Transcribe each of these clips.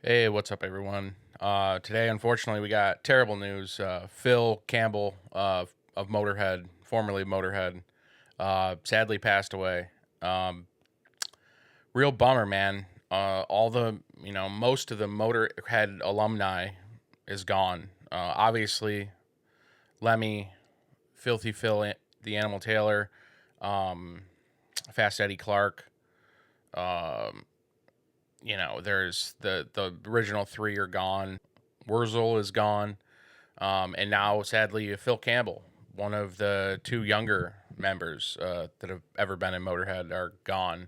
Hey, what's up, everyone? Today, unfortunately, we got terrible news. Phil Campbell of Motorhead, formerly Motorhead, sadly passed away. Um, Real bummer, man. Most of the Motorhead alumni is gone. Obviously, Lemmy, Filthy Phil, the Animal Taylor, um, Fast Eddie Clark. Um, there's the original three are gone. Wurzel is gone. And now, sadly, Phil Campbell, one of the two younger members that have ever been in Motorhead, are gone.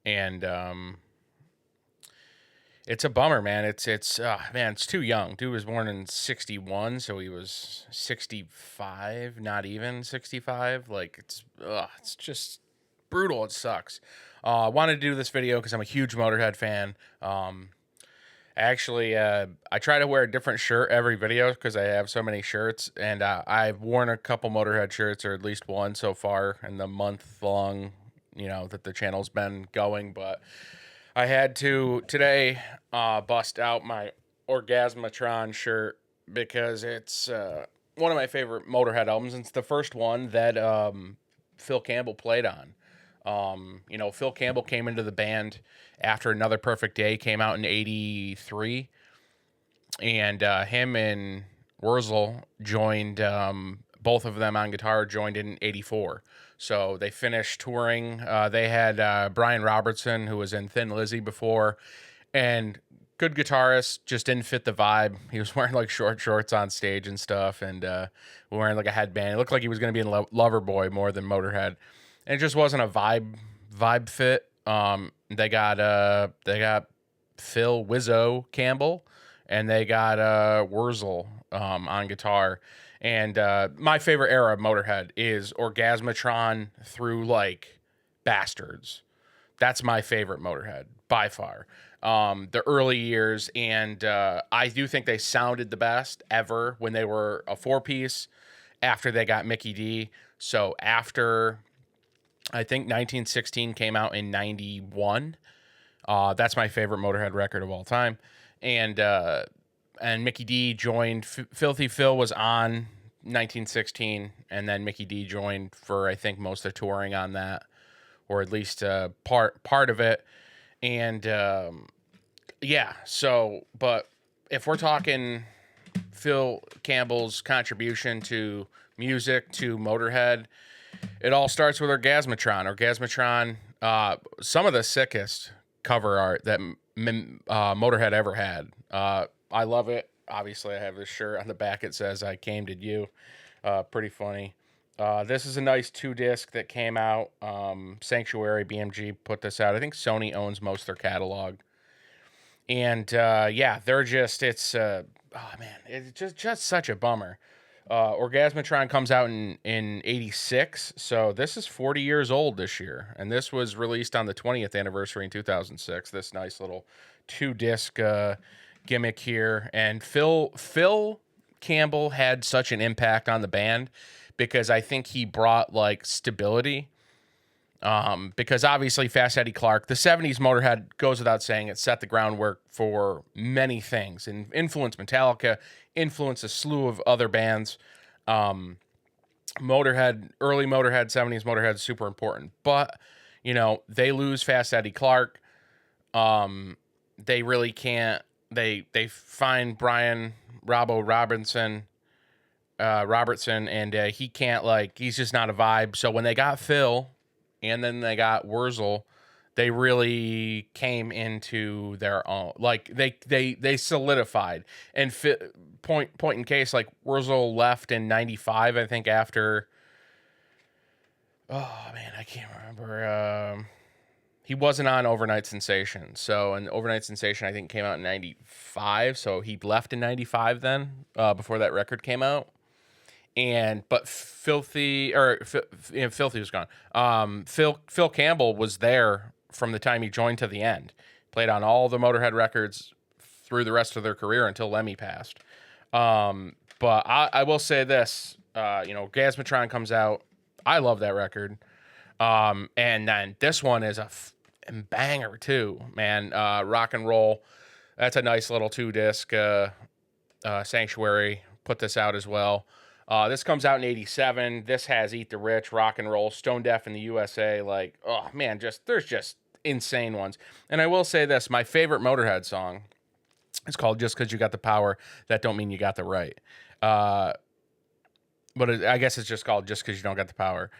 And it's a bummer, man. It's too young. Dude was born in '61, so he was 65, not even 65. Like it's just brutal. It sucks. I wanted to do this video because I'm a huge Motorhead fan. Actually, I try to wear a different shirt every video because I have so many shirts, and I've worn a couple Motorhead shirts, or at least one so far in the month long, that the channel's been going. But I had to today bust out my Orgasmatron shirt because it's one of my favorite Motorhead albums. And it's the first one that Phil Campbell played on. Phil Campbell came into the band after Another Perfect Day came out in '83, and him and Wurzel joined, both of them on guitar joined in '84. So they finished touring. They had Brian Robertson, who was in Thin Lizzy before, and good guitarist, just didn't fit the vibe. He was wearing like short shorts on stage and stuff, and wearing like a headband. It looked like he was going to be in Loverboy more than Motorhead, and it just wasn't a vibe fit. They got Phil Wizzo Campbell, and they got Wurzel on guitar. And my favorite era of Motorhead is Orgasmatron through like Bastards. That's my favorite Motorhead by far. The early years, and I do think they sounded the best ever when they were a four piece after they got Mickey D. So after, I think 1916 came out in '91. That's my favorite Motorhead record of all time. And Mickey D joined. Filthy Phil was on 1916, and then Mickey D joined for I think most of the touring on that, or at least part of it. And yeah, so but if we're talking Phil Campbell's contribution to music to Motorhead, it all starts with Orgasmatron. Orgasmatron, some of the sickest cover art that Motorhead ever had. I love it. Obviously, I have this shirt on the back. It says "I came to you." Pretty funny. This is a nice 2 disc that came out. Sanctuary BMG put this out. I think Sony owns most of their catalog. And yeah, they're just oh man, it's just such a bummer. Orgasmatron comes out in '86, so this is 40 years old this year, and this was released on the 20th anniversary in 2006. This nice little 2 disc gimmick here, and Phil Campbell had such an impact on the band because I think he brought like stability. Because obviously Fast Eddie Clark, the '70s Motorhead, goes without saying, it set the groundwork for many things and influenced Metallica, influenced a slew of other bands. Motorhead, early Motorhead, '70s Motorhead is super important, but they lose Fast Eddie Clark. They really can't. They find Brian Robertson, and he can't, like, he's just not a vibe. So when they got Phil, and then they got Wurzel, they really came into their own. Like they solidified. And point in case, like Wurzel left in '95, I think, after. Oh man, I can't remember. He wasn't on Overnight Sensation. So, and Overnight Sensation, I think, came out in '95. So he left in '95 then, before that record came out. But Filthy was gone. Phil Campbell was there from the time he joined to the end. Played on all the Motorhead records through the rest of their career until Lemmy passed. But I will say this, Gasmatron comes out. I love that record. And then this one is a banger too, man. Rock and roll. That's a nice little 2-disc. Sanctuary put this out as well. This comes out in '87. This has Eat the Rich, Rock and Roll, Stone Deaf in the USA. Like, oh man, there's just insane ones. And I will say this: my favorite Motorhead song is called "Just Because You Got the Power." That don't mean you got the right. But I guess it's just called "Just Because You Don't Got the Power."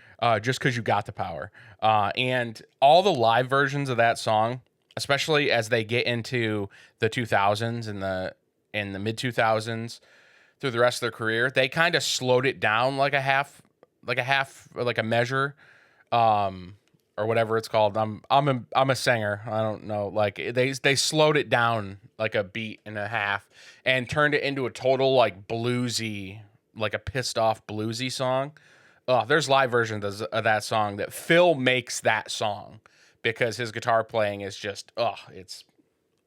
Just because you got the power. And all the live versions of that song, especially as they get into the 2000s and the mid 2000s through the rest of their career, they kind of slowed it down like a measure, or whatever it's called. I'm a singer. I don't know. Like they slowed it down like a beat and a half and turned it into a total like bluesy, like a pissed off bluesy song. There's live versions of that song that Phil makes that song because his guitar playing is just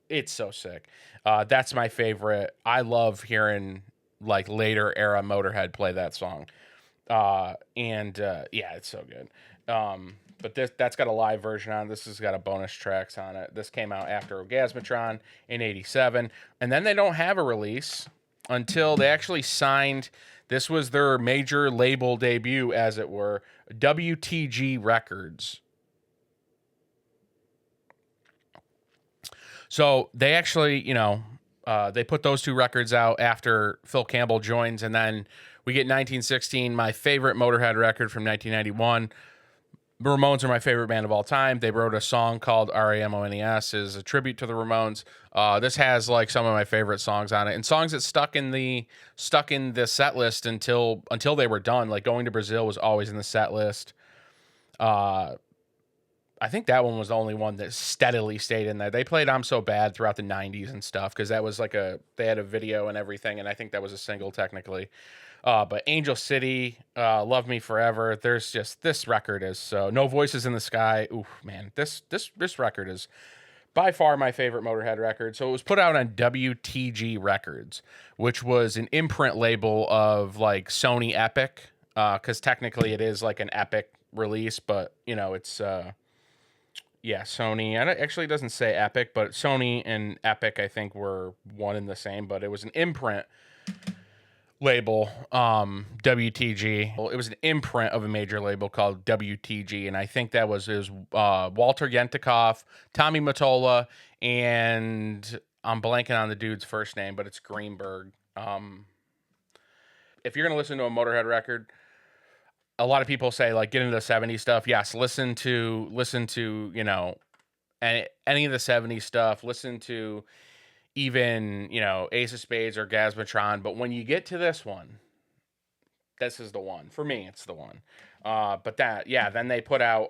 it's so sick. That's my favorite. I love hearing like later era Motorhead play that song. Yeah, it's so good. But that's got a live version on it. This has got a bonus tracks on it. This came out after Orgasmatron in '87, and then they don't have a release until they actually signed. This was their major label debut, as it were, WTG Records. So they actually, they put those two records out after Phil Campbell joins, and then we get 1916, my favorite Motorhead record from 1991. The Ramones are my favorite band of all time. They wrote a song called RAMONES, is a tribute to the Ramones. This has like some of my favorite songs on it, and songs that stuck in the set list until they were done. Like Going to Brazil was always in the set list. I think that one was the only one that steadily stayed in there. They played "I'm So Bad" throughout the '90s and stuff because that was like they had a video and everything, and I think that was a single technically. But Angel City, Love Me Forever. There's just this record is so No Voices in the Sky. Ooh man, this record is by far my favorite Motorhead record. So it was put out on WTG Records, which was an imprint label of like Sony Epic, because technically it is like an Epic release, but it's yeah, Sony. And it actually doesn't say Epic, but Sony and Epic I think were one and the same, but it was an imprint label, WTG. Well, it was an imprint of a major label called WTG, and I think that was Walter Yentikov, Tommy Mottola, and I'm blanking on the dude's first name, but it's Greenberg. If you're gonna listen to a Motorhead record, a lot of people say like get into the '70s stuff. Yes, listen to any of the '70s stuff. Listen to even Ace of Spades or Gasmatron, but when you get to this one, this is the one for me. It's the one. But then they put out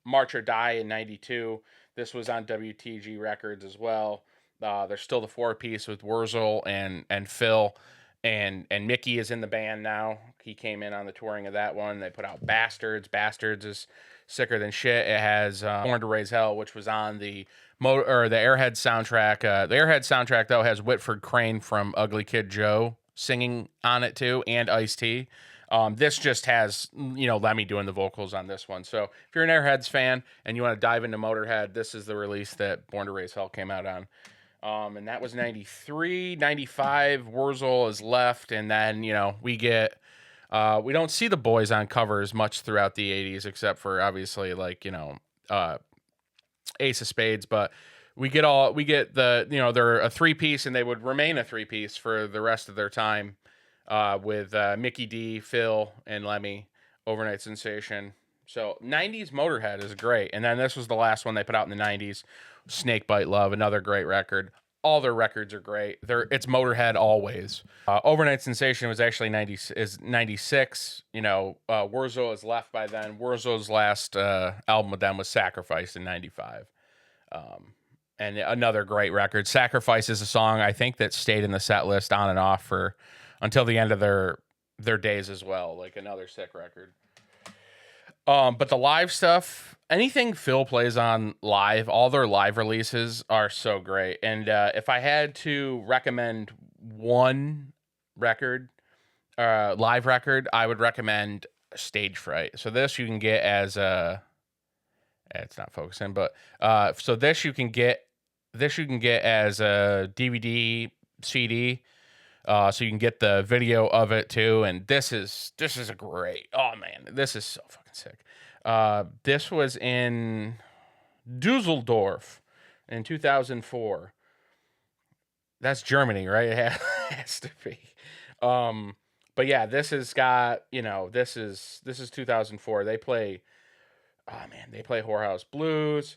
March or Die in '92. This was on WTG Records as well. There's still the 4-piece with Wurzel and Phil, and Mickey is in the band now. He came in on the touring of that one. They put out Bastards. Bastards is sicker than shit. It has Born to Raise Hell, which was on the Airhead soundtrack. The Airhead soundtrack though has Whitford Crane from Ugly Kid Joe singing on it too, and Ice-T. This just has Lemmy doing the vocals on this one. So if you're an Airheads fan and you want to dive into Motorhead, this is the release that Born to Raise Hell came out on. And that was 93, 95. Wurzel is left, and then we get. We don't see the boys on covers much throughout the 80s, except for obviously like Ace of Spades, but we get the they're a 3-piece, and they would remain a 3-piece for the rest of their time, with Mickey D, Phil, and Lemmy. Overnight Sensation. So 90s Motorhead is great, and then this was the last one they put out in the 90s. Snakebite Love, another great record. All their records are great. It's Motorhead always. Overnight Sensation was actually 96. Wurzel is left by then. Wurzel's last album with them was Sacrifice in 95. And another great record. Sacrifice is a song I think that stayed in the set list on and off for until the end of their days as well. Like another sick record. But the live stuff, anything Phil plays on live, all their live releases are so great. And if I had to recommend one record, live record, I would recommend Stage Fright. So this you can get as it's not focusing, but so this you can get This you can get as a DVD, CD, so you can get the video of it too. And this is a great. Oh man, this is so fucking sick. This was in Dusseldorf in 2004. That's Germany, right? It has to be. Um, but yeah, this has got, this is 2004. They play, oh man, they play Whorehouse Blues.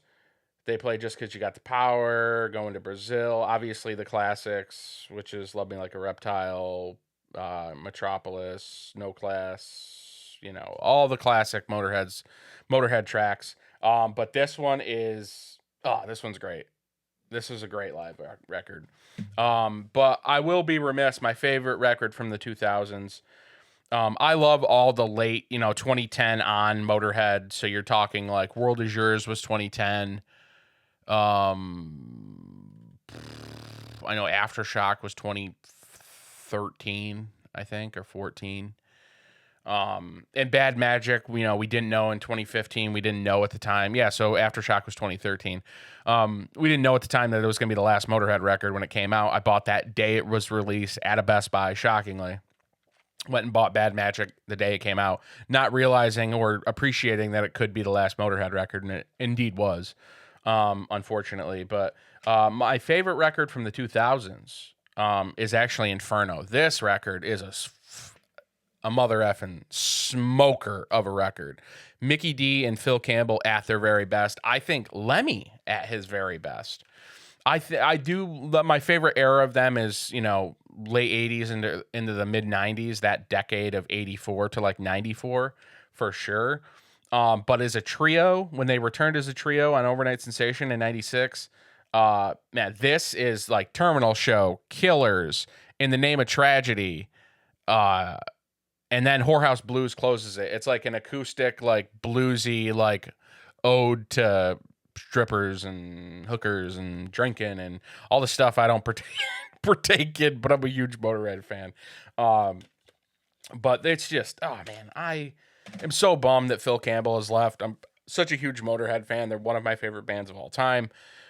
They play Just 'Cause You Got the Power, Going to Brazil. Obviously the classics, which is Love Me Like a Reptile, Metropolis, No Class, all the classic Motorhead tracks. But this one's great. This is a great live record. But I will be remiss. My favorite record from the 2000s. I love all the late, 2010 on Motorhead. So you're talking like World Is Yours was 2010. I know Aftershock was 2013, I think, or 14. And Bad Magic, we didn't know in 2015. We didn't know at the time. Yeah, so Aftershock was 2013. We didn't know at the time that it was going to be the last Motorhead record when it came out. I bought that day it was released at a Best Buy, shockingly. Went and bought Bad Magic the day it came out, not realizing or appreciating that it could be the last Motorhead record, and it indeed was, unfortunately. But my favorite record from the 2000s is actually Inferno. This record is a mother effing smoker of a record. Mickey D and Phil Campbell at their very best. I think Lemmy at his very best. I do. My favorite era of them is late 80s into the mid 90s. That decade of 84 to like 94 for sure. But as a trio, when they returned as a trio on Overnight Sensation in 96, man, this is like Terminal Show, Killers, In the Name of Tragedy, and then Whorehouse Blues closes it. It's like an acoustic, like bluesy, like ode to strippers and hookers and drinking and all the stuff I don't partake in, but I'm a huge Motorhead fan. But it's just, oh man, I am so bummed that Phil Campbell has left. I'm such a huge Motorhead fan. They're one of my favorite bands of all time.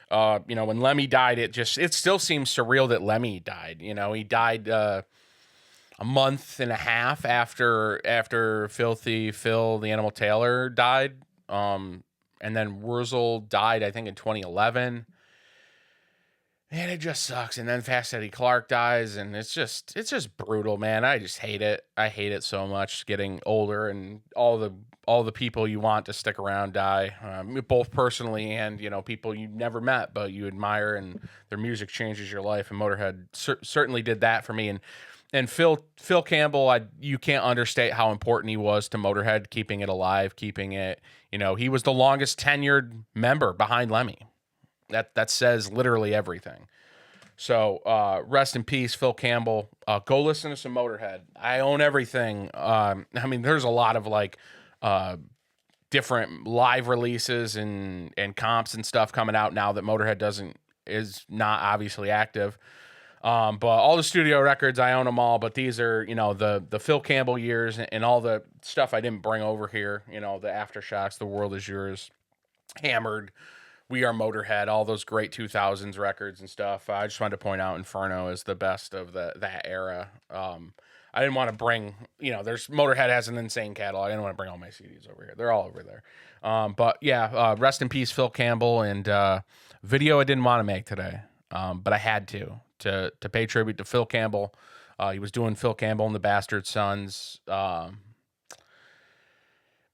When Lemmy died, it still seems surreal that Lemmy died. He died a month and a half after Filthy Phil the Animal Taylor died. And then Wurzel died, I think, in 2011. And it just sucks. And then Fast Eddie Clark dies, and it's just brutal, man. I just hate it. I hate it so much. Getting older, and all the people you want to stick around die, both personally and people you never met but you admire, and their music changes your life. And Motorhead certainly did that for me. And Phil Campbell, you can't understate how important he was to Motorhead, keeping it alive, keeping it. He was the longest tenured member behind Lemmy. That says literally everything. So rest in peace, Phil Campbell. Go listen to some Motorhead. I own everything. There's a lot of like different live releases and comps and stuff coming out now that Motorhead is not obviously active. But all the studio records, I own them all. But these are, the Phil Campbell years and all the stuff I didn't bring over here. The Aftershocks, The World Is Yours, Hammered, We Are Motorhead, all those great 2000s records and stuff. I just wanted to point out Inferno is the best of that era. I didn't want to bring, Motorhead has an insane catalog. I didn't want to bring all my CDs over here. They're all over there. But yeah, rest in peace, Phil Campbell. And video I didn't want to make today, but I had to pay tribute to Phil Campbell. He was doing Phil Campbell and the Bastard Sons.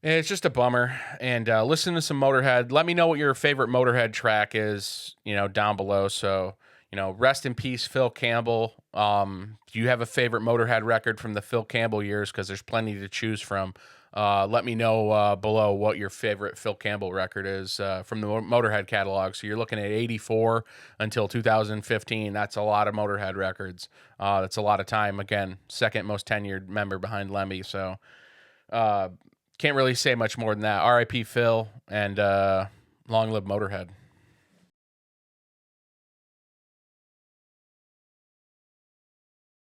It's just a bummer. And listen to some Motorhead. Let me know what your favorite Motorhead track is, down below. So, rest in peace, Phil Campbell. Do you have a favorite Motorhead record from the Phil Campbell years? Because there's plenty to choose from. Let me know below what your favorite Phil Campbell record is from the Motorhead catalog. So you're looking at 84 until 2015. That's a lot of Motorhead records. That's a lot of time. Again, second most tenured member behind Lemmy. So can't really say much more than that. R.I.P. Phil, and long live Motorhead.